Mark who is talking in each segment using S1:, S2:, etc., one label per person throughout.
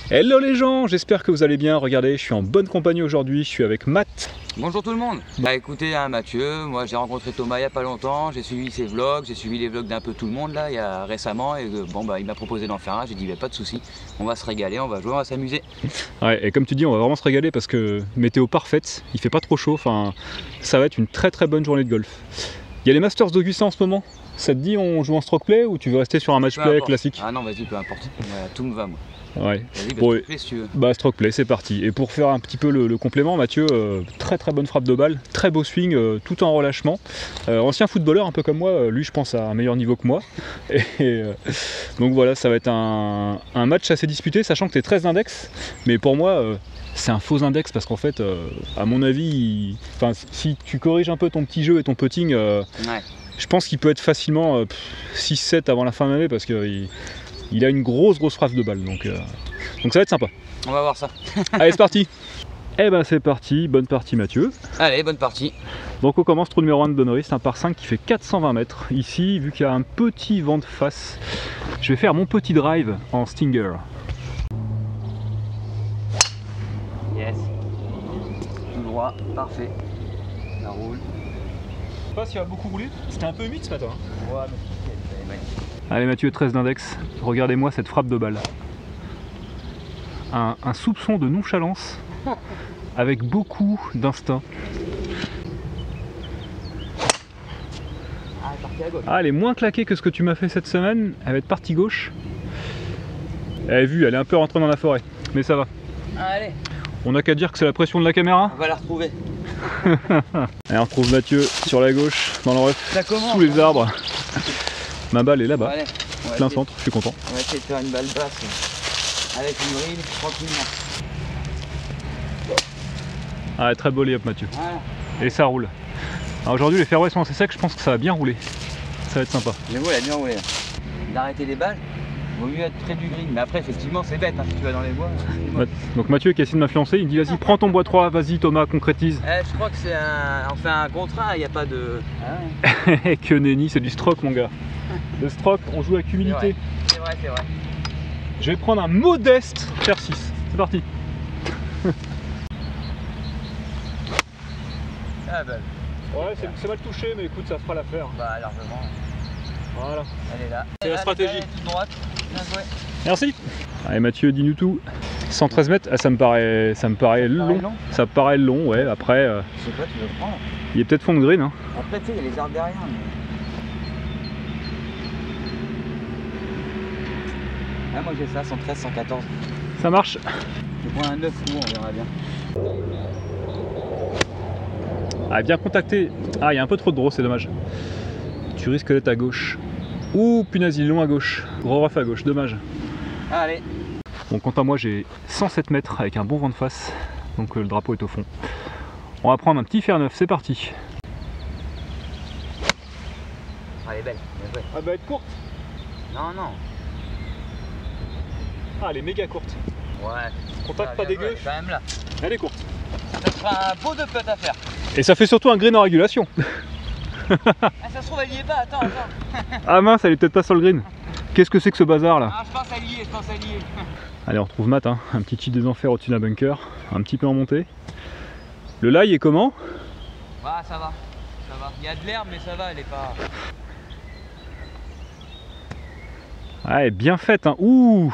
S1: Hello les gens, j'espère que vous allez bien. Regardez, je suis en bonne compagnie aujourd'hui, je suis avec Matt.
S2: Bonjour tout le monde. Bah écoutez Mathieu, moi j'ai rencontré Thomas il n'y a pas longtemps, j'ai suivi ses vlogs, j'ai suivi les vlogs d'un peu tout le monde là, il y a récemment et bon bah il m'a proposé d'en faire un, j'ai dit bah, pas de soucis, on va se régaler, on va jouer, on va s'amuser.
S1: Ouais, et comme tu dis, on va vraiment se régaler parce que météo parfaite, il fait pas trop chaud, enfin ça va être une très bonne journée de golf. Il y a les Masters d'Augusta en ce moment, ça te dit on joue en stroke play ou tu veux rester sur un match play classique?
S2: Ah non vas-y, peu importe, tout me va moi.
S1: Ouais.
S2: Vas-y, bah,
S1: bon,
S2: stroke play si tu veux.
S1: Bah stroke play, c'est parti. Et pour faire un petit peu le complément, Mathieu, très bonne frappe de balle, très beau swing, tout en relâchement. Ancien footballeur un peu comme moi, lui je pense à un meilleur niveau que moi. Donc voilà, ça va être un match assez disputé, sachant que tu es 13 index, mais pour moi c'est un faux index parce qu'en fait, à mon avis, si tu corriges un peu ton petit jeu et ton putting, je pense qu'il peut être facilement 6-7 avant la fin de l'année parce que il a une grosse frappe de balle, donc ça va être sympa.
S2: On va voir ça.
S1: Allez, c'est parti. Eh ben c'est parti, bonne partie Mathieu.
S2: Allez, bonne partie.
S1: Donc on commence trou numéro 1 de Donnery, un par 5 qui fait 420 mètres. Ici, vu qu'il y a un petit vent de face, je vais faire mon petit drive en Stinger.
S2: Yes. Tout droit, parfait. Ça roule.
S1: Je sais pas s'il va beaucoup rouler, c'était un peu humide ce matin.
S2: Ouais, mais c'est magnifique.
S1: Allez Mathieu, 13 d'index, regardez-moi cette frappe de balle. Un soupçon de nonchalance avec beaucoup d'instinct. Ah, elle est moins claquée que ce que tu m'as fait cette semaine, elle va être partie gauche. Elle est vue, elle est un peu rentrée dans la forêt, mais ça va.
S2: Allez.
S1: On n'a qu'à dire que c'est la pression de la caméra.
S2: On va la retrouver.
S1: Allez, on retrouve Mathieu sur la gauche, dans le ref, sous les arbres. Ma balle est là-bas, plein centre, je suis content.
S2: On va essayer de faire une balle basse avec une rille tranquillement.
S1: Ah, très beau lay-up Mathieu.
S2: Voilà.
S1: Et ça roule. Alors aujourd'hui les fairways sont assez secs, je pense que ça va bien rouler. Ça va être sympa.
S2: Mais vous, elle a bien roulé. D'arrêter les balles, vaut mieux être près du green. Mais après, effectivement, c'est bête, hein, si tu vas dans les bois.
S1: Donc Mathieu qui essaie de m'influencer, il me dit vas-y, prends ton bois 3, vas-y Thomas, concrétise.
S2: Je crois que c'est un... On fait un contrat, il n'y a pas de...
S1: Que nenni, c'est du stroke mon gars. Le stroke, on joue avec humilité.
S2: C'est vrai, c'est vrai.
S1: Je vais prendre un modeste fer 6. C'est parti.
S2: Ah bah...
S1: Ouais, c'est mal touché, mais écoute, ça fera l'affaire.
S2: Bah largement.
S1: Voilà.
S2: Elle est là.
S1: C'est la stratégie.
S2: Allez, toute droite. Bien joué.
S1: Merci. Allez Mathieu, dis-nous tout. 113 mètres, ah, ça me paraît long. Ça me paraît long, ouais. Après,
S2: Je sais pas, tu veux prendre.
S1: il est peut-être fond de green. Hein.
S2: Après, tu sais, il y a les arbres derrière. Mais... Ah, moi j'ai ça, 113, 114.
S1: Ça marche.
S2: Je prends un 9 ou on verra bien.
S1: Ah, bien contacté. Ah, il y a un peu trop de draw, c'est dommage. Tu risques d'être à gauche. Ouh, punaise, il est long à gauche. Gros ref à gauche, dommage.
S2: Allez.
S1: Bon, quant à moi, j'ai 107 mètres avec un bon vent de face. Donc le drapeau est au fond. On va prendre un petit fer 9, c'est parti.
S2: Ah, elle est belle. Bien joué.
S1: Ah bah, être courte.
S2: Non, non.
S1: Ah, elle est méga courte.
S2: Ouais.
S1: Contact pas dégueu.
S2: Elle est quand même là.
S1: Elle est courte.
S2: Ça fera un beau de putt à faire.
S1: Et ça fait surtout un green en régulation.
S2: Ah, ça se trouve, elle y est pas. Attends.
S1: Ah mince, elle est peut-être pas sur le green. Qu'est-ce que c'est que ce bazar là?
S2: Ah, je pense à lier,
S1: Allez, on retrouve Matt, hein. Un petit cheat des enfers au-dessus d'un bunker, un petit peu en montée. Le lie est comment?
S2: Ah, ça va. Il y a de l'herbe, mais ça va, elle est pas...
S1: Ah, elle est bien faite, hein. Ouh,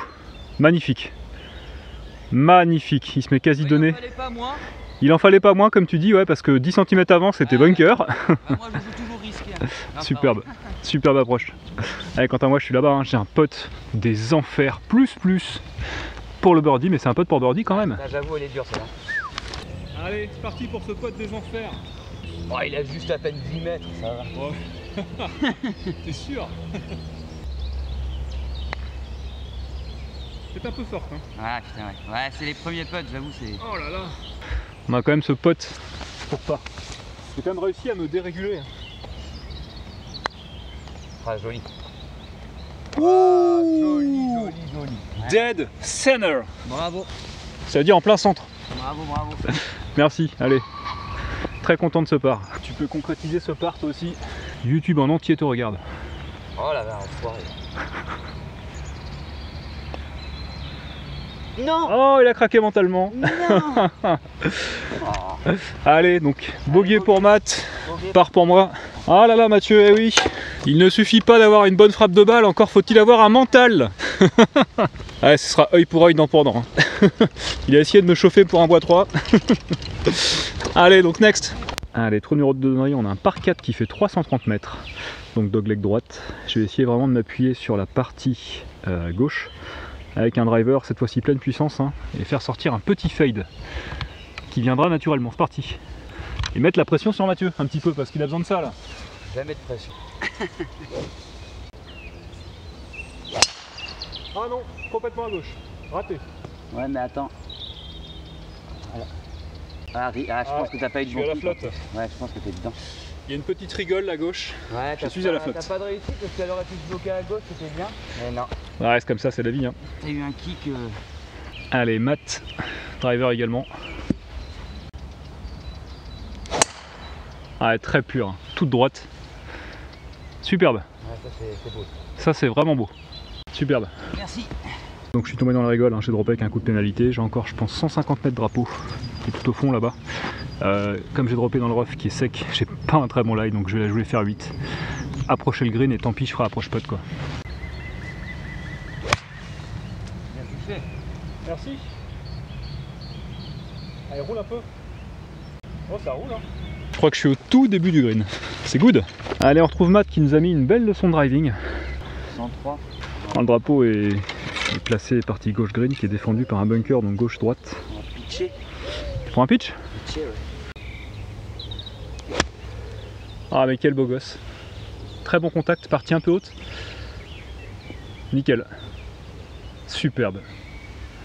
S1: magnifique. Magnifique, il se met quasi donné. Il en fallait pas moins comme tu dis, ouais, parce que 10 cm avant c'était bunker.
S2: Bah, moi je joue toujours risqué. Hein.
S1: Superbe, superbe approche. Allez, quant à moi je suis là-bas, hein. J'ai un pote des enfers, plus pour le birdie, mais c'est un pote pour birdie quand même.
S2: J'avoue, elle est dure celle-là.
S1: Allez, c'est parti pour ce pote des enfers.
S2: Oh, il a juste à peine 10 mètres, ça va.
S1: Ouais. T'es sûr? C'est un peu fort, hein.
S2: Ah putain, ouais. Ouais, c'est les premiers putts, j'avoue, c'est...
S1: Oh là là. On a quand même ce pote pour pas. J'ai quand même réussi à me déréguler.
S2: Ah, joli.
S1: Ouh,
S2: joli. Ouais.
S1: Dead center.
S2: Bravo.
S1: Ça veut dire en plein centre.
S2: Bravo.
S1: Merci, allez. Très content de ce part. Tu peux concrétiser ce part toi aussi. YouTube en entier te regarde.
S2: Oh la vache, enfoiré. Non.
S1: Oh, il a craqué mentalement.
S2: Non.
S1: Allez, donc, bogey pour Matt,
S2: Bogey.
S1: part pour moi. Ah là là, Mathieu, eh oui, il ne suffit pas d'avoir une bonne frappe de balle, encore faut-il avoir un mental. Ouais, ce sera œil pour œil, dent pour dent. Il a essayé de me chauffer pour un bois 3. Allez, donc next. Allez, trou numéro 2 de donnerie, on a un par 4 qui fait 330 mètres. Donc dogleg droite. Je vais essayer vraiment de m'appuyer sur la partie gauche avec un driver, cette fois-ci pleine puissance, hein, et faire sortir un petit fade qui viendra naturellement. C'est parti. Et mettre la pression sur Mathieu un petit peu parce qu'il a besoin de ça là.
S2: Jamais de pression.
S1: Ah non, complètement à gauche. Raté.
S2: Ouais, mais attends. Voilà. Je pense que t'as pas eu de
S1: je suis à la flotte.
S2: Ouais, je pense que t'es dedans.
S1: Il y a une petite rigole à gauche.
S2: Ouais,
S1: je suis à la flotte.
S2: T'as pas de réussite parce qu'elle aurait pu se bloquer à gauche, c'était bien. Mais non.
S1: Ouais, c'est comme ça, c'est la vie. Hein.
S2: T'as eu un kick.
S1: Allez, Matt, driver également. Ah, très pure, hein. Toute droite. Superbe.
S2: Ouais, ça c'est beau.
S1: Ça, c'est vraiment beau. Superbe.
S2: Merci.
S1: Donc je suis tombé dans la rigole, hein. J'ai droppé avec un coup de pénalité. J'ai encore, je pense, 150 mètres de drapeau qui est tout au fond là-bas. Comme j'ai droppé dans le rough qui est sec, j'ai pas un très bon lie, donc je vais la jouer faire 8. Approcher le green et tant pis, je ferai approche putt quoi.
S2: Bien touché.
S1: Merci. Allez, roule un peu. Oh, ça roule, hein. Je crois que je suis au tout début du green. C'est good. Allez, on retrouve Matt qui nous a mis une belle leçon de driving.
S2: 103.
S1: Le drapeau est placé partie gauche green qui est défendu par un bunker, donc gauche-droite.
S2: On va pitcher.
S1: Tu prends un pitch?
S2: Pitcher, ouais.
S1: Ah mais quel beau gosse. Très bon contact, partie un peu haute. Nickel. Superbe.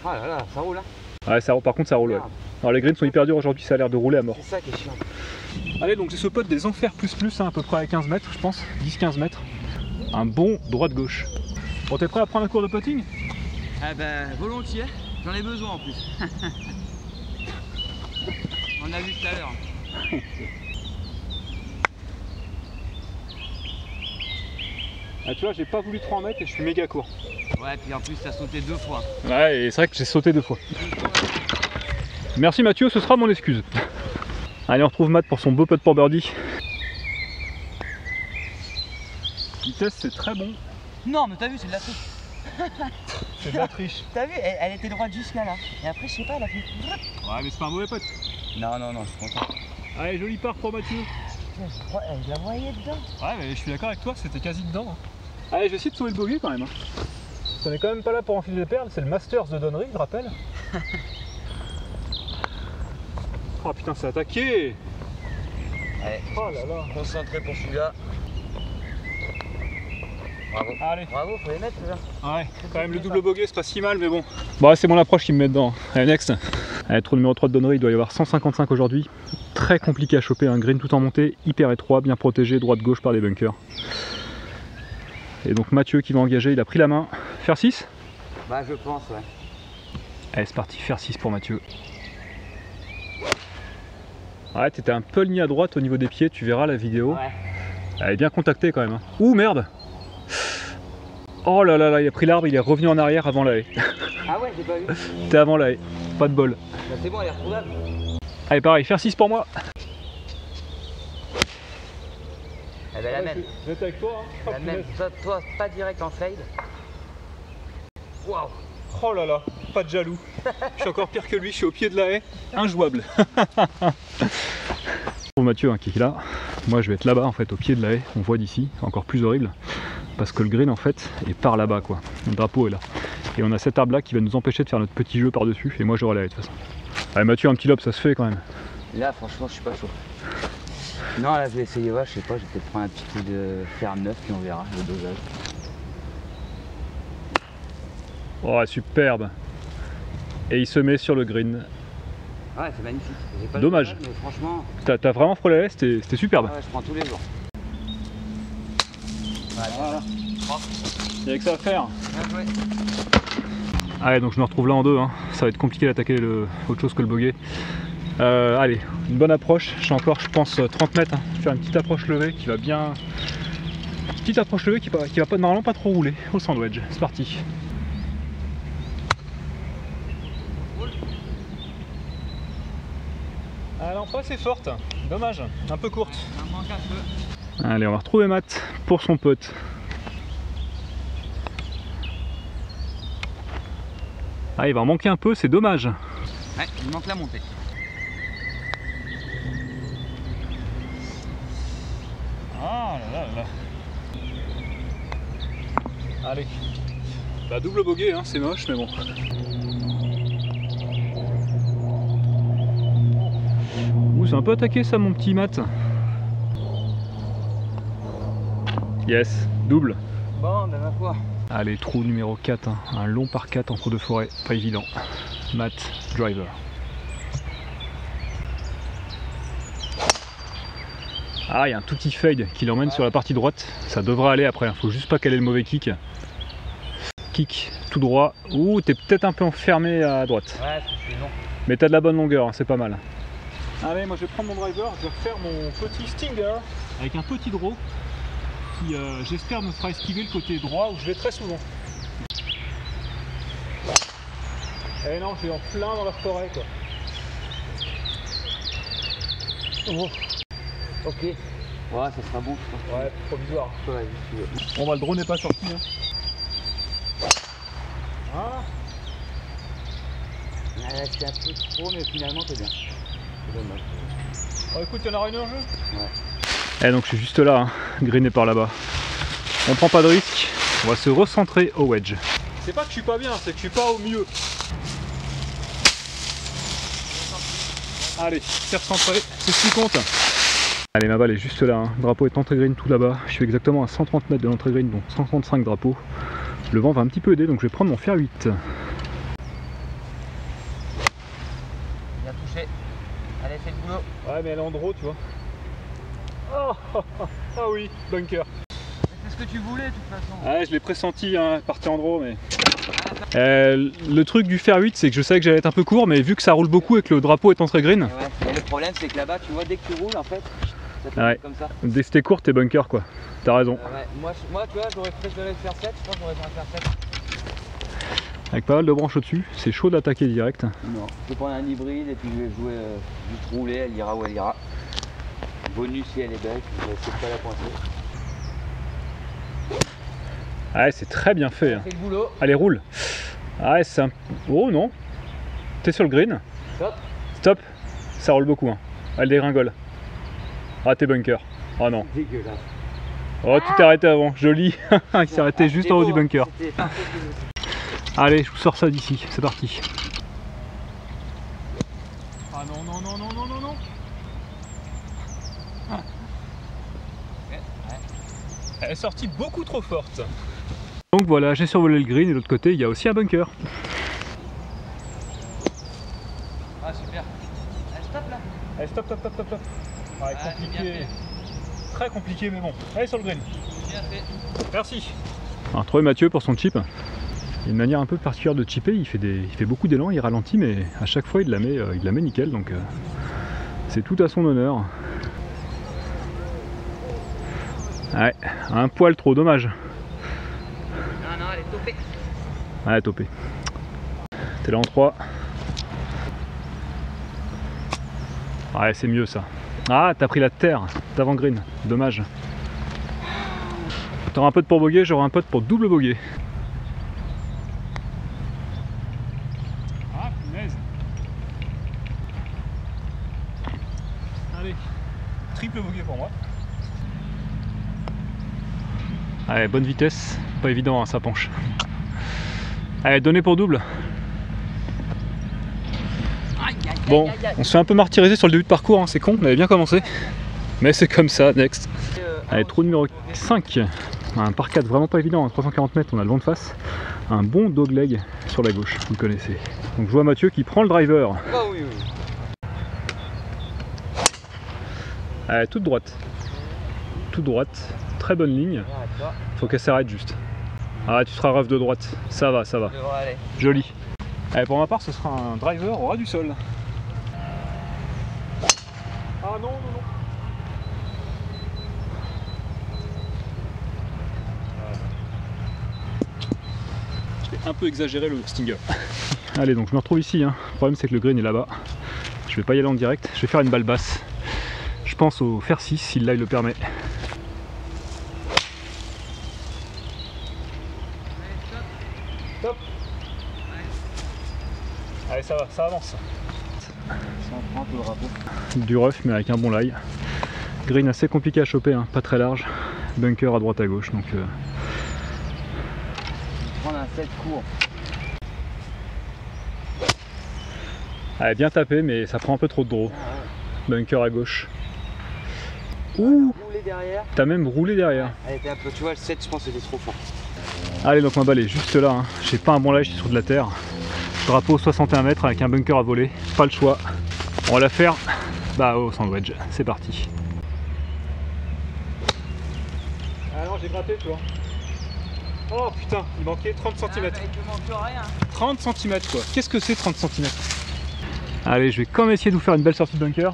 S2: Ah là là, ça roule hein.
S1: Ouais, ça, par contre ça roule. Ouais. Alors les greens sont hyper durs aujourd'hui, ça a l'air de rouler à mort.
S2: C'est ça qui est chiant.
S1: Allez, donc j'ai ce putt des enfers plus hein, à peu près à 15 mètres je pense, 10-15 mètres. Un bon droite-gauche. Bon, t'es prêt à prendre un cours de putting?
S2: Ah ben volontiers, j'en ai besoin en plus. On a vu tout à l'heure.
S1: Ah, tu vois, j'ai pas voulu trop en mettre et je suis méga court.
S2: Ouais, puis en plus t'as sauté 2 fois.
S1: Ouais, et c'est vrai que j'ai sauté 2 fois. Merci Mathieu, ce sera mon excuse. Allez, on retrouve Matt pour son beau putt pour birdie. Vitesse, c'est très bon.
S2: Non, mais t'as vu, c'est de la triche.
S1: C'est de la triche.
S2: T'as vu, elle était droite jusqu'à là. Et après, je sais pas, elle a fait.
S1: Ouais, mais c'est pas un mauvais putt.
S2: Non, non, non, je suis content.
S1: Allez, joli part pour Mathieu.
S2: Je la voyais dedans.
S1: Ouais, mais je suis d'accord avec toi, c'était quasi dedans. Hein. Allez, je vais essayer de sauver le bogey quand même. Hein. On est quand même pas là pour enfiler des perles, c'est le Masters de Donnery, je rappelle. Oh putain, c'est attaqué.
S2: Allez,
S1: oh là là.
S2: Concentré pour celui-là. Bravo.
S1: Allez.
S2: Bravo, faut les mettre là.
S1: Ouais, quand même le double bogey, c'est pas si mal, mais bon. Bon, c'est mon approche qui me met dedans. Allez, next. Allez, trou numéro 3 de Donnery, il doit y avoir 155 aujourd'hui. Très compliqué à choper, un green tout en montée, hyper étroit, bien protégé, droite-gauche par des bunkers. Et donc Mathieu qui va engager, il a pris la main. Faire 6?
S2: Bah, je pense, ouais.
S1: Allez, c'est parti, faire 6 pour Mathieu. Ouais, t'étais un peu ligné à droite au niveau des pieds, tu verras la vidéo.
S2: Ouais.
S1: Elle est bien contactée quand même. Hein. Ouh, merde! Oh là là là, il a pris l'arbre, il est revenu en arrière avant la haie.
S2: Ah ouais, j'ai pas vu.
S1: T'es avant la haie, pas de bol.
S2: Bah, c'est bon, elle est retrouvable.
S1: Allez, pareil, faire 6 pour moi.
S2: Eh ben, la même.
S1: Je vais être avec toi. Hein.
S2: La même. Toi, pas direct en fade. Waouh!
S1: Oh là là, pas de jaloux. Je suis encore pire que lui, je suis au pied de la haie. Injouable. Pour Mathieu hein, qui est là, moi je vais être là-bas en fait, au pied de la haie. On voit d'ici, encore plus horrible. Parce que le green en fait est par là-bas quoi. Le drapeau est là. Et on a cet arbre là qui va nous empêcher de faire notre petit jeu par-dessus. Et moi j'aurai la haie de toute façon. Allez Mathieu, un petit lob ça se fait quand même.
S2: Là franchement je suis pas chaud. Non là je vais essayer, ouais, je sais pas, je vais peut-être prendre un petit coup de fer 9 puis on verra le dosage.
S1: Oh superbe. Et il se met sur le green.
S2: Ouais c'est magnifique. Pas
S1: dommage.
S2: Mais franchement.
S1: T'as vraiment frôlé la haie, c'était superbe.
S2: Ouais, je prends tous les jours.
S1: Voilà. Il y avait que ça à faire.
S2: Ouais.
S1: Allez, donc je me retrouve là en 2. Hein. Ça va être compliqué d'attaquer autre chose que le bogey. Allez, une bonne approche. J'ai encore, je pense, 30 mètres. Hein. Faire une petite approche levée qui va bien. Petite approche levée qui va pas, normalement pas trop rouler au sand wedge. C'est parti. Ah non, pas assez forte. Dommage, un peu courte.
S2: Ça me manque un peu.
S1: Allez, on va retrouver Matt pour son pote. Ah, il va en manquer un peu, c'est dommage.
S2: Ouais, il manque la montée.
S1: Ah là là là. Allez. Bah double bogey, hein, c'est moche, mais bon. Ouh, c'est un peu attaqué ça, mon petit Matt. Yes, double.
S2: Bon, ben ma foi.
S1: Allez, trou numéro 4, hein. Un long par 4 en trou de forêt, pas évident. Matt, driver. Ah, il y a un tout petit fade qui l'emmène sur la partie droite. Ça devrait aller après, faut juste pas caler le mauvais kick. Kick tout droit. Ouh, t'es peut-être un peu enfermé à droite.
S2: Ouais, c'est long.
S1: Mais t'as de la bonne longueur, hein, c'est pas mal. Allez, moi je vais prendre mon driver, je vais refaire mon petit stinger avec un petit draw qui j'espère me fera esquiver le côté droit où je vais très souvent. Eh non, je vais en plein dans la forêt quoi. Oh.
S2: Ok. Ouais, ça sera bon, je pense.
S1: Ouais, provisoire.
S2: Ouais,
S1: Bon bah le drone n'est pas sorti. Hein. Ah.
S2: Ouais, c'est un peu trop, mais finalement c'est bien. C'est dommage.
S1: Oh, écoute, il y en aura une en jeu.
S2: Ouais.
S1: Eh donc je suis juste là, hein. Green est par là-bas. On prend pas de risque, on va se recentrer au wedge. C'est pas que je suis pas bien, c'est que je suis pas au mieux. Allez, c'est recentré, c'est ce qui compte. Allez, ma balle est juste là, hein. Le drapeau est entrée green tout là-bas. Je suis exactement à 130 mètres de l'entrée green, donc 135 drapeaux. Le vent va un petit peu aider, donc je vais prendre mon fer 8.
S2: Bien touché. Allez, fais le boulot.
S1: Ouais, mais elle est en draw, tu vois. Ah oui, bunker.
S2: C'est ce que tu voulais de toute façon.
S1: Ouais, je l'ai pressenti, hein, partir en draw, mais... le truc du fer 8, c'est que je savais que j'allais être un peu court, mais vu que ça roule beaucoup et que le drapeau est entrée green...
S2: Ouais, mais le problème c'est que là-bas, tu vois, dès que tu roules, en fait, ça fait
S1: Ouais.
S2: comme ça.
S1: Dès que c'était court, t'es bunker, quoi. T'as raison.
S2: Ouais. Moi, tu vois, j'aurais préféré le faire 7, je pense que j'aurais fait un faire 7.
S1: Avec pas mal de branches au-dessus, c'est chaud d'attaquer direct.
S2: Non, je vais prendre un hybride et puis je vais jouer juste rouler, elle ira où elle ira. Bonus si elle est belle, je vais essayer de pas la pointer.
S1: Ouais, c'est très bien fait. Hein.
S2: Fais le boulot.
S1: Allez, roule. Ouais, c'est un... Oh non. T'es sur le green.
S2: Stop.
S1: Stop. Ça roule beaucoup. Hein. Elle dégringole. Ah, t'es bunker. Oh non.
S2: Dégueulasse.
S1: Oh, tu t'es arrêté avant. Joli. Il s'est arrêté juste en haut du bunker. Allez, je vous sors ça d'ici. C'est parti. Ah non, non, non, non, non, non, non. Ah. Elle est sortie beaucoup trop forte. Donc voilà, j'ai survolé le green et de l'autre côté, il y a aussi un bunker.
S2: Ah super. Allez, stop là.
S1: Allez, stop, stop, stop, stop, stop. Ouais,
S2: Ah,
S1: compliqué. Très compliqué, mais bon. Allez, sur le green.
S2: Bien fait.
S1: Merci. Alors, trouver Mathieu pour son chip. Il y a une manière un peu particulière de chipper. Il fait beaucoup d'élan, il ralentit, mais à chaque fois, il la met nickel. Donc, c'est tout à son honneur. Ouais, un poil trop, dommage.
S2: Non, non, elle est topée.
S1: Ouais, topé. T'es là en 3. Ouais, c'est mieux ça. Ah, t'as pris la terre d'avant green. Dommage. T'auras un pote pour bogey, j'aurai un pote pour double bogey. Ah, punaise. Allez, triple bogey pour moi. Allez, bonne vitesse. Pas évident, hein, ça penche. Allez, donné pour double. Bon, on se fait un peu martyriser sur le début de parcours, hein, c'est con, on avait bien commencé. Mais c'est comme ça, next. Allez, trou numéro 5. Un par 4 vraiment pas évident, à 340 mètres, on a le vent de face. Un bon dogleg sur la gauche, vous le connaissez. Donc je vois Mathieu qui prend le driver.
S2: Oh oui, oui.
S1: Allez, toute droite. Toute droite, très bonne ligne. Faut qu'elle s'arrête juste. Ah, tu seras rough de droite, ça va, ça va. Joli. Allez, pour ma part, ce sera un driver au ras du sol. Ah non, non, non. J'ai un peu exagéré le stinger. Allez, donc je me retrouve ici. Hein. Le problème, c'est que le green est là-bas. Je vais pas y aller en direct, je vais faire une balle basse. Je pense au fer 6 si là il le permet. Top. Allez, ça va, ça avance.
S2: 130 au drapeau.
S1: Du rough mais avec un bon lie. Green assez compliqué à choper, hein, pas très large. Bunker à droite à gauche donc.
S2: Prendre un 7 court.
S1: Elle est bien tapée mais ça prend un peu trop de draw. Bunker à gauche. Ouh, t'as même roulé derrière.
S2: Elle était un peu, tu vois, le 7 je pense que c'était trop fort.
S1: Allez, donc ma balle est juste là, hein. J'ai pas un bon lie, je suis sur de la terre. Drapeau 61 mètres avec un bunker à voler, pas le choix. On va la faire au sandwich, c'est parti. Ah non, j'ai gratté, tu vois. Oh putain, il manquait 30 cm.
S2: Il te manque rien.
S1: 30 cm quoi, qu'est-ce que c'est 30 cm? Allez, je vais quand même essayer de vous faire une belle sortie de bunker.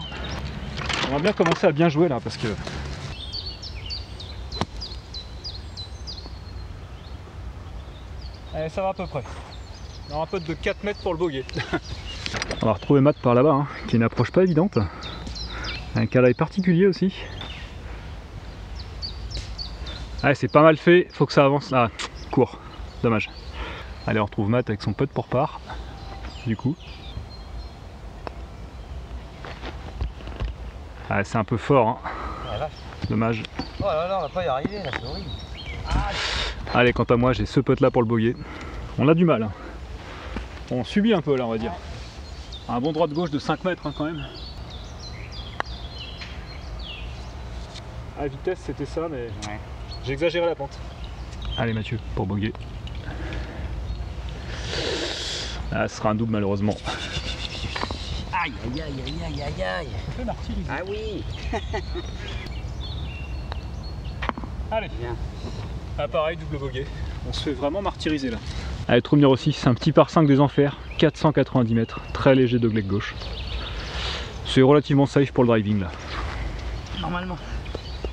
S1: On va bien commencer à bien jouer là parce que... Allez, ça va à peu près. On a un pote de 4 mètres pour le bogey. On va retrouver Matt par là-bas, hein, qui est une approche pas évidente. Un calaï particulier aussi. Allez, c'est pas mal fait, faut que ça avance. Ah, court, dommage. Allez, on retrouve Matt avec son pote pour part. Du coup. Ah, c'est un peu fort, hein. Dommage.
S2: Oh là là, on va pas y arriver là, c'est horrible.
S1: Allez, quant à moi, j'ai ce pote là pour le bogey. On a du mal, hein. On subit un peu là, on va dire. Un bon droit de gauche de 5 mètres, hein, quand même. À vitesse, c'était ça, mais
S2: Ouais.
S1: j'ai exagéré la pente. Allez, Mathieu, pour bogey. Ah, ce sera un double, malheureusement.
S2: Aïe aïe aïe aïe aïe aïe aïe.
S1: On fait martyriser.
S2: Ah oui.
S1: Allez.
S2: Bien.
S1: Ah, pareil, double bogey. On se fait vraiment martyriser là. Allez, trou numéro 6, un petit par 5 des enfers, 490 mètres, très léger de leg gauche. C'est relativement safe pour le driving là.
S2: Normalement.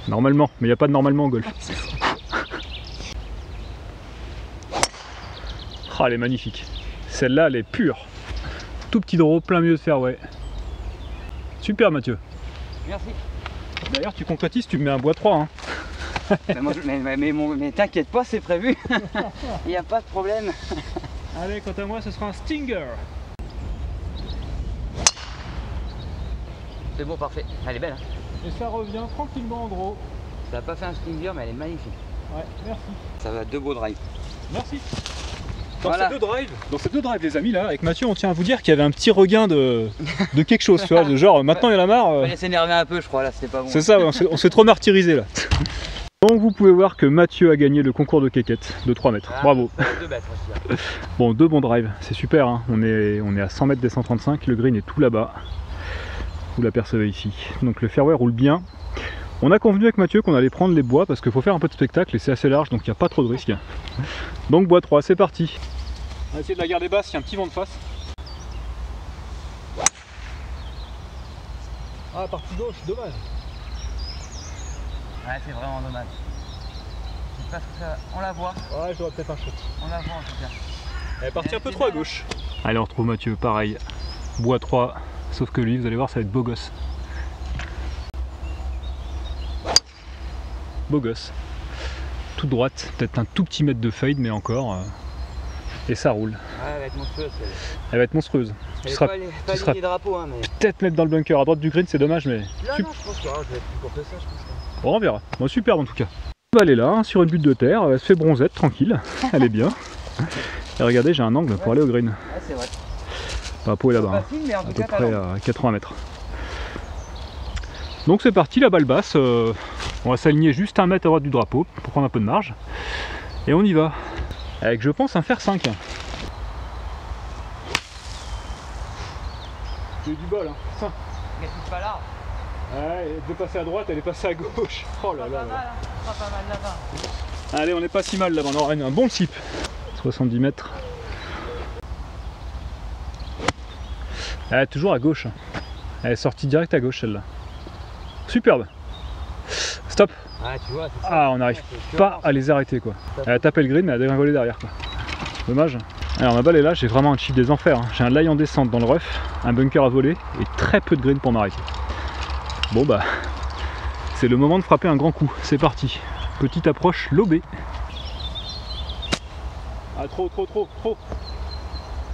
S1: Normalement, mais il n'y a pas de normalement au golf. Oh, elle est magnifique. Celle-là, elle est pure. Tout petit draw, plein milieu de fairway. Super Mathieu.
S2: Merci.
S1: D'ailleurs, tu concrétises, tu me mets un bois 3. Hein.
S2: Mais t'inquiète pas, c'est prévu. Il n'y a pas de problème.
S1: Allez, quant à moi, ce sera un stinger.
S2: C'est bon, parfait. Elle est belle. Hein.
S1: Et ça revient tranquillement en draw.
S2: Ça n'a pas fait un stinger, mais elle est magnifique.
S1: Ouais, merci.
S2: Ça va 2 beaux drives.
S1: Merci. Dans,
S2: voilà.
S1: ces deux drives, les amis, là, avec Mathieu, on tient à vous dire qu'il y avait un petit regain de quelque chose, tu vois, de genre, maintenant il y en a marre.
S2: Il s'énerver un peu, je crois, là, c'était pas bon.
S1: C'est ça, ouais, on s'est trop martyrisé là. Donc vous pouvez voir que Mathieu a gagné le concours de quéquette de 3 mètres.
S2: Ah,
S1: Bravo.
S2: 2 mètres aussi, là.
S1: Bon, 2 bons drives, c'est super, hein. On est à 100 mètres des 135, le green est tout là-bas. Vous l'apercevez ici. Donc le fairway roule bien. On a convenu avec Mathieu qu'on allait prendre les bois parce qu'il faut faire un peu de spectacle et c'est assez large donc il n'y a pas trop de risques. Donc bois 3, c'est parti. On va essayer de la garder basse, il y a un petit vent de face. Ah, partie gauche, dommage.
S2: Ouais, c'est vraiment dommage. Je sais pas ce que ça... On la voit.
S1: Ouais, j'aurais peut-être un shot.
S2: On la voit en tout cas.
S1: Elle est partie un peu trop à gauche. Allez, on retrouve Mathieu, pareil. Bois 3, sauf que lui, vous allez voir, ça va être beau gosse. Beau gosse. Toute droite, peut-être un tout petit mètre de fade, mais encore. Et ça roule.
S2: Ouais, elle va être monstrueuse.
S1: Elle va être monstrueuse.
S2: Elle
S1: Tu
S2: est
S1: seras
S2: pas lignée drapeau, hein, mais...
S1: peut-être mettre dans le bunker à droite du green, c'est dommage, mais...
S2: Non, non, je pense que je vais être plus court que ça, je pense.
S1: Bon, on verra. Bon, superbe en tout cas. Elle est là, hein, sur une butte de terre, elle se fait bronzette, tranquille. Elle est bien. Et regardez, j'ai un angle pour aller au green.
S2: Ouais, c'est vrai.
S1: La peau est là-bas, hein,
S2: Facile, mais en
S1: à
S2: tout
S1: peu
S2: cas,
S1: près à 80 mètres. Donc c'est parti, la balle basse. On va s'aligner juste 1 mètre à droite du drapeau pour prendre un peu de marge. Et on y va. Avec, je pense, un fer 5. J'ai eu du bol, hein. Ça.
S2: Mais c'est pas là.
S1: Ouais, elle devait passer à droite, elle est passée à gauche. Oh là là.
S2: Mal, hein. Pas mal là-bas.
S1: Allez, on n'est pas si mal là-bas, on aura un bon chip. 70 mètres. Elle est toujours à gauche. Elle est sortie direct à gauche celle-là. Superbe. Stop.
S2: Ah, tu vois, c'est ça.
S1: Ah, on n'arrive pas à les arrêter quoi. Elle a tapé le green mais elle a dégringolé derrière quoi. Dommage. Alors ma balle est là, j'ai vraiment un chip des enfers, hein. J'ai un lie en descente dans le rough, un bunker à voler et très peu de green pour m'arrêter. Bon bah, c'est le moment de frapper un grand coup, c'est parti. Petite approche lobée. Ah trop.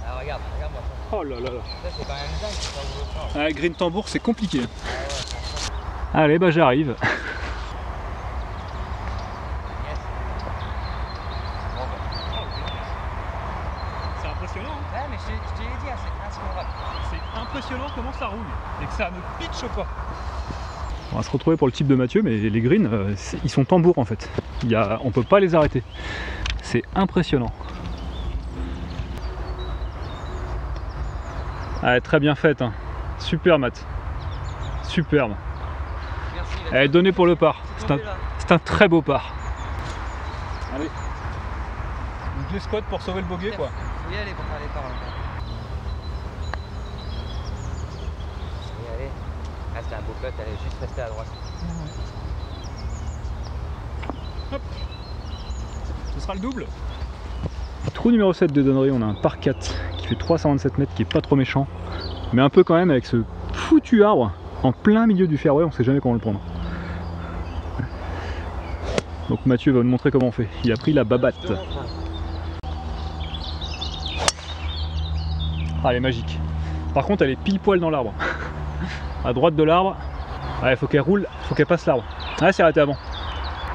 S2: Ah regarde moi ça.
S1: Oh là là là.
S2: Ça c'est quand même dingue, c'est pas où le
S1: Ah, green tambour c'est compliqué.
S2: Ah ouais,
S1: Allez bah j'arrive.
S2: yes. Bon bah.
S1: C'est impressionnant, hein.
S2: Ouais mais je te l'ai dit, hein, c'est inspirable.
S1: C'est impressionnant comment ça roule et que ça ne pitche pas. On va se retrouver pour le type de Mathieu, mais les greens, ils sont tambours en fait. On peut pas les arrêter. C'est impressionnant. Ah, très bien faite, hein. Super Matt. Superbe.
S2: Merci.
S1: Elle est donnée pour le par. C'est un très beau par. Allez. Donc les squats pour sauver le bogey quoi.
S2: Faut y aller pour faire les parts. Faut y aller. Ah c'était un beau putt, elle est juste restée à droite.
S1: Hop. Ce sera le double. Trou numéro 7 de Donnery, on a un par 4 qui fait 327 mètres, qui est pas trop méchant. Mais un peu quand même avec ce foutu arbre en plein milieu du fairway, on sait jamais comment le prendre. Donc Mathieu va nous montrer comment on fait. Il a pris la babatte. Ah, elle est magique. Par contre, elle est pile poil dans l'arbre. À droite de l'arbre. Ouais, faut qu'elle roule, faut qu'elle passe l'arbre. Ah, c'est arrêté avant.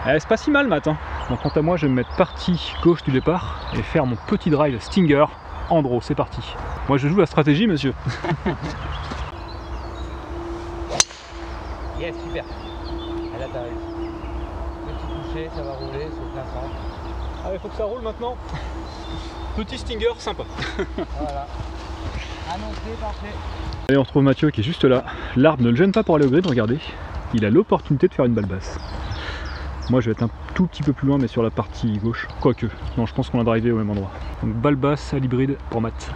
S1: C'est pas si mal, Matt, hein. Donc, quant à moi, je vais me mettre partie gauche du départ et faire mon petit drive Stinger en draw. C'est parti. Moi, je joue la stratégie, monsieur.
S2: Yes, super. Ah, là, t'as réussi. Petit toucher, ça va rouler, c'est plein centre.
S1: Ah, il faut que ça roule maintenant. Petit Stinger, sympa.
S2: Voilà. Annoncé, parfait.
S1: Allez, on retrouve Mathieu qui est juste là. L'arbre ne le gêne pas pour aller au grid, regardez. Il a l'opportunité de faire une balle basse. Moi, je vais être un tout petit peu plus loin, mais sur la partie gauche. Quoique, non, je pense qu'on a drivé au même endroit. Donc, balle basse à l'hybride pour Matt.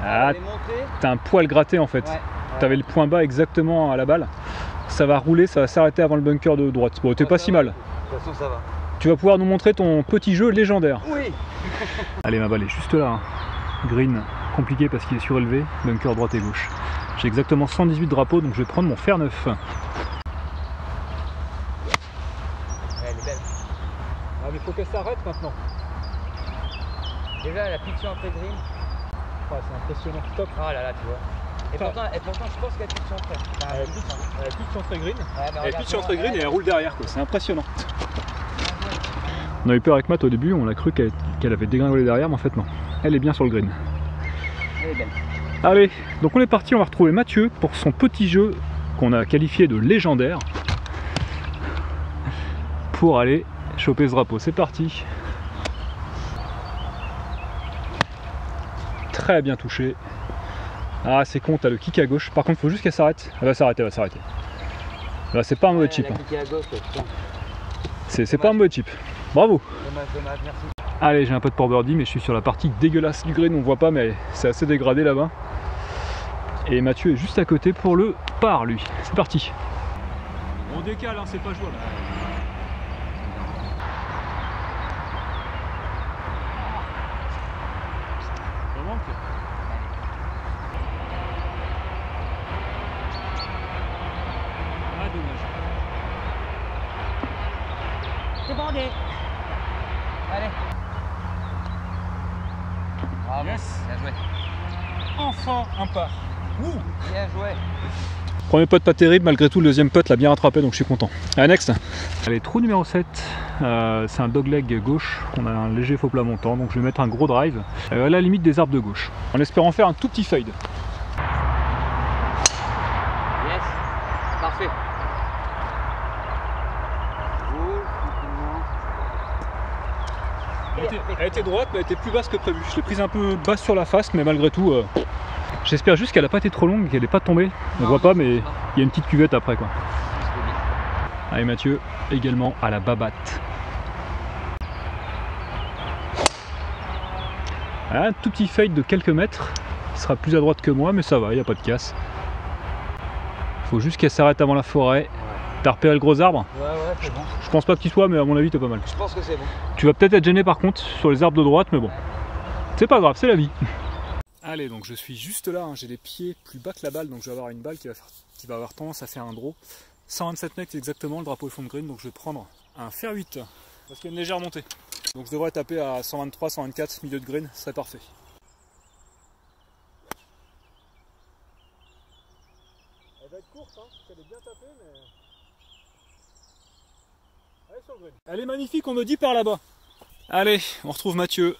S1: Ah, t'as un poil gratté en fait. Ouais. T'avais le point bas exactement à la balle. Ça va rouler, ça va s'arrêter avant le bunker de droite. Bon, t'es pas si mal.
S2: De toute façon, ça va.
S1: Tu vas pouvoir nous montrer ton petit jeu légendaire.
S2: Oui.
S1: Allez, ma balle est juste là. Green, compliqué parce qu'il est surélevé. Bunker droite et gauche. J'ai exactement 118 drapeaux, donc je vais prendre mon fer neuf.
S2: Elle est belle.
S1: Ah, mais faut qu'elle s'arrête maintenant.
S2: Déjà, elle a pitché entrée green.
S1: Ah, c'est impressionnant, top.
S2: Oh là là, tu vois. Et pourtant, je pense qu'elle pitch entrée.
S1: Elle pitch entrée green.
S2: Ouais,
S1: elle pitch entrée green et elle roule derrière, quoi. C'est impressionnant. On a eu peur avec Matt au début, on a cru qu'elle avait dégringolé derrière, mais en fait non. Elle est bien sur le green.
S2: Elle est belle.
S1: Allez, donc on est parti, on va retrouver Mathieu pour son petit jeu qu'on a qualifié de légendaire pour aller choper ce drapeau. C'est parti. Très bien touché. Ah, c'est con, t'as le kick à gauche. Par contre, il faut juste qu'elle s'arrête. Elle va s'arrêter, elle va s'arrêter. Là, c'est pas un mauvais chip. C'est pas un mauvais chip. Bravo.
S2: Dommage, merci.
S1: Allez, j'ai un peu de pour birdie, mais je suis sur la partie dégueulasse du green. On voit pas, mais c'est assez dégradé là-bas. Et Mathieu est juste à côté pour le par, lui. C'est parti. On décale, hein, c'est pas jouable. Ah, dommage.
S2: C'est bandé. Allez. Bravo.
S1: Yes.
S2: Bien joué.
S1: Enfin un par. Ouh.
S2: Bien joué.
S1: Premier putt pas terrible, malgré tout le deuxième putt l'a bien rattrapé, donc je suis content. Allez, next. Allez, trou numéro 7, c'est un dogleg gauche, on a un léger faux plat montant, donc je vais mettre un gros drive à la limite des arbres de gauche, en espérant faire un tout petit fade.
S2: Yes, parfait.
S1: Elle était droite, mais elle était plus basse que prévu. Je l'ai prise un peu basse sur la face, mais malgré tout, j'espère juste qu'elle n'a pas été trop longue et qu'elle n'est pas tombée. On ne voit pas, mais il y a une petite cuvette après, quoi. Allez, Mathieu, également à la babatte. Un tout petit fade de quelques mètres. Il sera plus à droite que moi, mais ça va, il n'y a pas de casse. Faut juste qu'elle s'arrête avant la forêt. T'as repéré le gros arbre?
S2: Ouais, c'est bon.
S1: Je pense pas que tu sois, mais à mon avis t'es pas mal.
S2: Je pense que c'est bon.
S1: Tu vas peut-être être gêné par contre sur les arbres de droite, mais bon. C'est pas grave, c'est la vie. Allez, donc je suis juste là, hein. J'ai les pieds plus bas que la balle, donc je vais avoir une balle qui va avoir tendance à faire un draw. 127 mètres exactement, le drapeau est fond de green, donc je vais prendre un fer 8, parce qu'il y a une légère montée. Donc je devrais taper à 123, 124, milieu de green, ce serait parfait. Elle va être courte, hein, elle est bien tapée, mais... Elle est sur le green. Elle est magnifique, on me dit par là-bas. Allez, on retrouve Mathieu.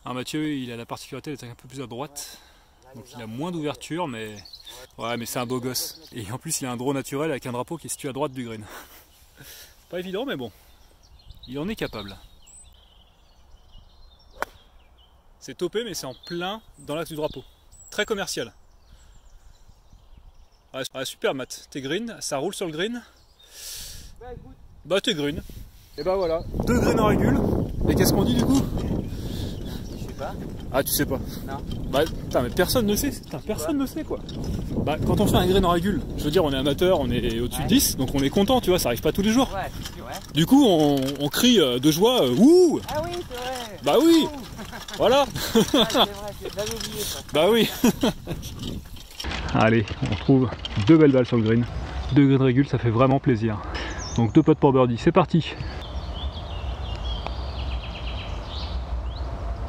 S1: Alors Mathieu, il a la particularité d'être un peu plus à droite, donc il a moins d'ouverture, mais... Ouais, mais c'est un beau gosse. Et en plus, il a un draw naturel avec un drapeau qui est situé à droite du green. Pas évident, mais bon, il en est capable. C'est topé, mais c'est en plein dans l'axe du drapeau. Très commercial. Ouais, super Matt, t'es green, ça roule sur le green. Bah t'es green. Et bah voilà, 2 greens en régule. Et qu'est-ce qu'on dit du coup?
S2: Je sais pas.
S1: Ah tu sais pas?
S2: Non.
S1: Bah putain mais personne ne sait, putain, personne ne sait quoi. Bah quand on fait un green en régule, je veux dire on est amateur, on est au-dessus de 10, donc on est content tu vois, ça arrive pas tous les jours.
S2: Ouais, c'est sûr, ouais.
S1: Du coup on crie de joie, ouh.
S2: Ah oui c'est vrai.
S1: Bah oui. Voilà.
S2: Ouais, c'est vrai, j'avais oublié ça.
S1: Bah oui. Allez, on retrouve 2 belles balles sur le green. 2 greens régule, ça fait vraiment plaisir. Donc 2 potes pour birdie, c'est parti.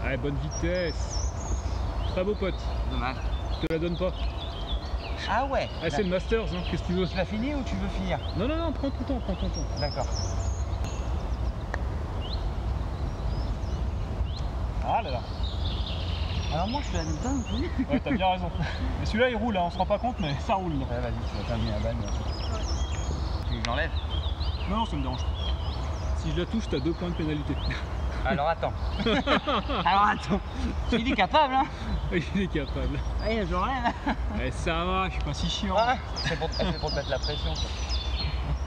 S1: Allez, bonne vitesse. Très beau pote.
S2: Dommage.
S1: Je te la donne pas.
S2: Ah ouais.
S1: Ah, c'est le Masters, hein. Qu'est-ce que tu veux?
S2: Tu l'as fini ou tu veux finir?
S1: Non, non, non, prends ton temps, prends ton temps.
S2: D'accord.
S1: Ah là là.
S2: Alors moi je suis à dedans plus.
S1: Ouais, t'as bien raison. Mais celui-là il roule, hein. On se rend pas compte, mais ça roule.
S2: Ouais, vas-y, tu vas terminer la balle. Tu veux que j'enlève?
S1: Non, ça me dérange pas. Si je la touche, t'as 2 points de pénalité.
S2: Alors attends. Alors attends. Il est capable, hein?
S1: Il est capable.
S2: Allez, j'enlève.
S1: Eh, ça va, je suis pas si chiant.
S2: Ah, c'est pour te mettre la pression. Ça.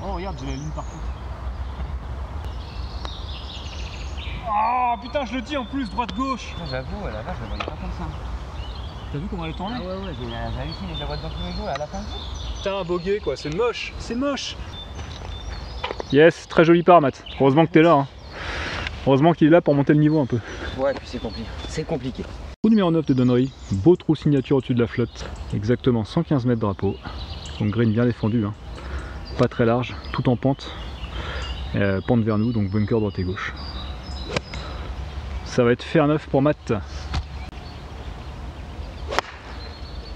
S1: Oh, regarde, j'ai la ligne partout. Ah, oh, putain, je le dis en plus, droite-gauche.
S2: J'avoue, à la vache, je la voyais pas comme ça.
S1: T'as vu comment elle est tournée?
S2: Ah ouais, j'ai halluciné, je la vois dans tous les jours à la fin.
S1: Putain, un boguet quoi, c'est moche, c'est moche. Yes, très joli par Matt. Heureusement que t'es là. Hein. Heureusement qu'il est là pour monter le niveau un peu.
S2: Ouais, puis c'est compliqué. C'est compliqué.
S1: Trou numéro 9 de Donnery, beau trou signature au-dessus de la flotte. Exactement 115 mètres drapeau. Donc green bien défendu, hein. Pas très large, tout en pente. Pente vers nous, donc bunker droite et gauche. Ça va être fer 9 pour Matt.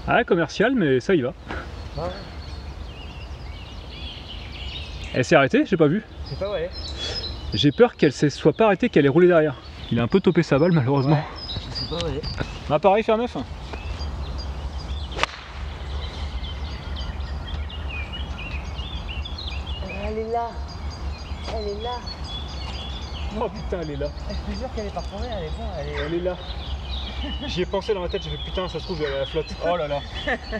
S1: Ah, commercial, mais ça y va.
S2: Ah ouais.
S1: Elle s'est arrêtée, j'ai pas vu.
S2: C'est pas vrai.
S1: J'ai peur qu'elle ne soit pas arrêtée, qu'elle ait roulé derrière. Il a un peu topé sa balle malheureusement.
S2: Ouais, c'est pas vrai.
S1: Ah pareil, fer 9.
S2: Elle est là. Elle est là.
S1: Oh putain, elle est là.
S2: Je te jure qu'elle est pas retournée, elle est bon,
S1: Elle est là. J'y ai pensé dans ma tête, j'ai fait putain, ça se trouve, elle est à la flotte. Oh là là.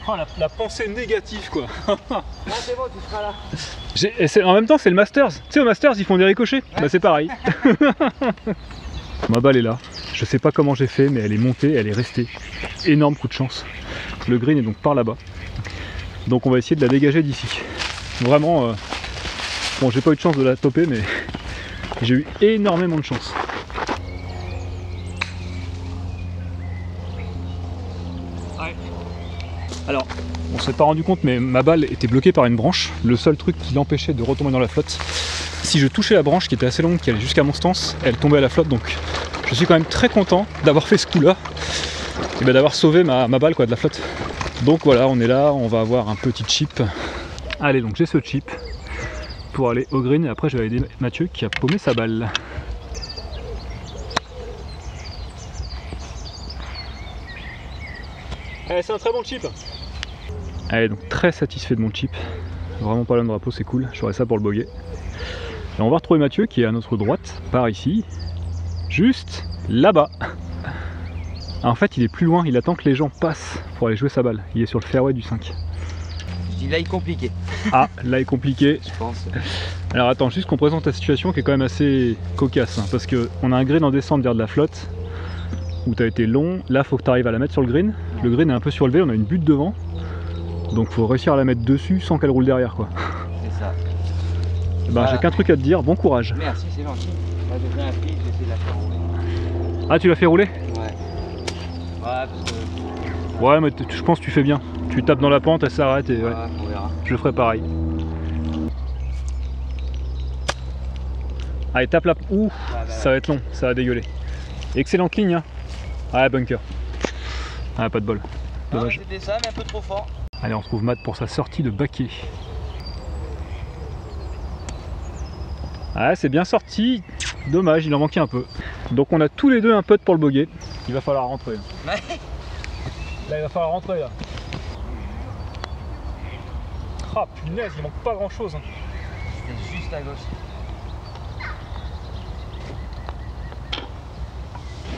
S1: Oh, la pensée négative quoi.
S2: Ah c'est bon, tu seras là.
S1: En même temps, c'est le Masters. Tu sais, au Masters, ils font des ricochets. Ouais. Bah c'est pareil. Ma balle est là. Je sais pas comment j'ai fait, mais elle est montée, elle est restée. Énorme coup de chance. Le green est donc par là-bas. Donc on va essayer de la dégager d'ici. Vraiment, bon, j'ai pas eu de chance de la toper, mais j'ai eu énormément de chance. Ouais. Alors, on s'est pas rendu compte, mais ma balle était bloquée par une branche. Le seul truc qui l'empêchait de retomber dans la flotte. Si je touchais la branche qui était assez longue, qui allait jusqu'à mon stance, elle tombait à la flotte. Donc je suis quand même très content d'avoir fait ce coup-là et d'avoir sauvé ma balle quoi, de la flotte. Donc voilà, on est là, on va avoir un petit chip. Allez, donc j'ai ce chip pour aller au green et après je vais aider Mathieu qui a paumé sa balle. Allez, c'est un très bon chip. Allez, donc très satisfait de mon chip. Vraiment pas loin de drapeau, c'est cool. Je ferai ça pour le bogey. Et on va retrouver Mathieu qui est à notre droite, par ici, juste là-bas. En fait, il est plus loin, il attend que les gens passent pour aller jouer sa balle. Il est sur le fairway du 5.
S2: Je dis là, il est compliqué.
S1: Ah, là il est compliqué.
S2: Je pense.
S1: Alors attends, juste qu'on présente la situation qui est quand même assez cocasse. Hein, parce qu'on a un green en descente vers de la flotte, où tu as été long. Là, faut que tu arrives à la mettre sur le green. Le green est un peu surlevé, on a une butte devant. Donc faut réussir à la mettre dessus sans qu'elle roule derrière quoi.
S2: C'est ça.
S1: Ben,
S2: Voilà.
S1: j'ai qu'un truc à te dire, bon courage.
S2: Merci, c'est gentil. Là, j'ai pris un fil, j'ai essayé de la faire rouler.
S1: Ah, tu l'as fait rouler?
S2: Ouais. Ouais, parce que.
S1: Ouais, mais je pense que tu fais bien. Tu tapes dans la pente, elle s'arrête et ouais,
S2: Ouais, on verra.
S1: je ferai pareil. Allez, tape la... Ouh, ça va être long, ça va dégueuler. Excellente ligne, hein. Ah, bunker. Ah, pas de bol. Dommage.
S2: C'était ça, mais un peu trop fort.
S1: Allez, on retrouve Matt pour sa sortie de baquet. Ah, c'est bien sorti. Dommage, il en manquait un peu. Donc on a tous les deux un putt pour le bogey. Il va falloir rentrer. Là, il va falloir rentrer là. Ah punaise, il manque pas grand chose.
S2: C'était juste à gauche.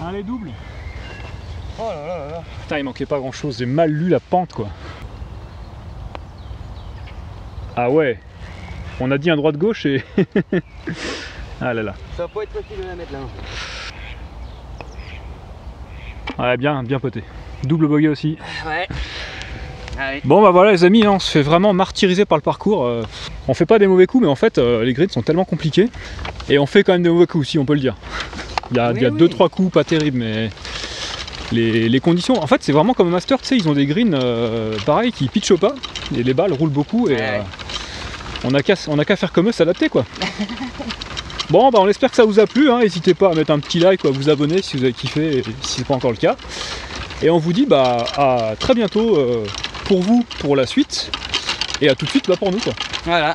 S1: Allez, double.
S2: Oh là là là là.
S1: Putain, il manquait pas grand chose. J'ai mal lu la pente quoi. Ah ouais. On a dit un droit de gauche et... ah là là.
S2: Ça va pas être facile de la mettre là.
S1: Ouais, bien poté. Double bogey aussi.
S2: Ouais. Allez.
S1: Bon bah voilà les amis, hein, on se fait vraiment martyriser par le parcours. On fait pas des mauvais coups, mais en fait les grids sont tellement compliqués. Et on fait quand même des mauvais coups aussi, on peut le dire. Il y a 2-3 coups pas terribles, mais les conditions... En fait c'est vraiment comme un master, tu sais, ils ont des greens pareil qui pitchent pas. Et les balles roulent beaucoup et on a qu'à faire comme eux, s'adapter quoi. Bon bah on espère que ça vous a plu, hein. N'hésitez pas à mettre un petit like ou à vous abonner si vous avez kiffé et si c'est pas encore le cas. Et on vous dit bah à très bientôt pour vous pour la suite et à tout de suite bah, pour nous quoi.
S2: Voilà.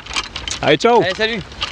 S1: Allez ciao.
S2: Allez, salut.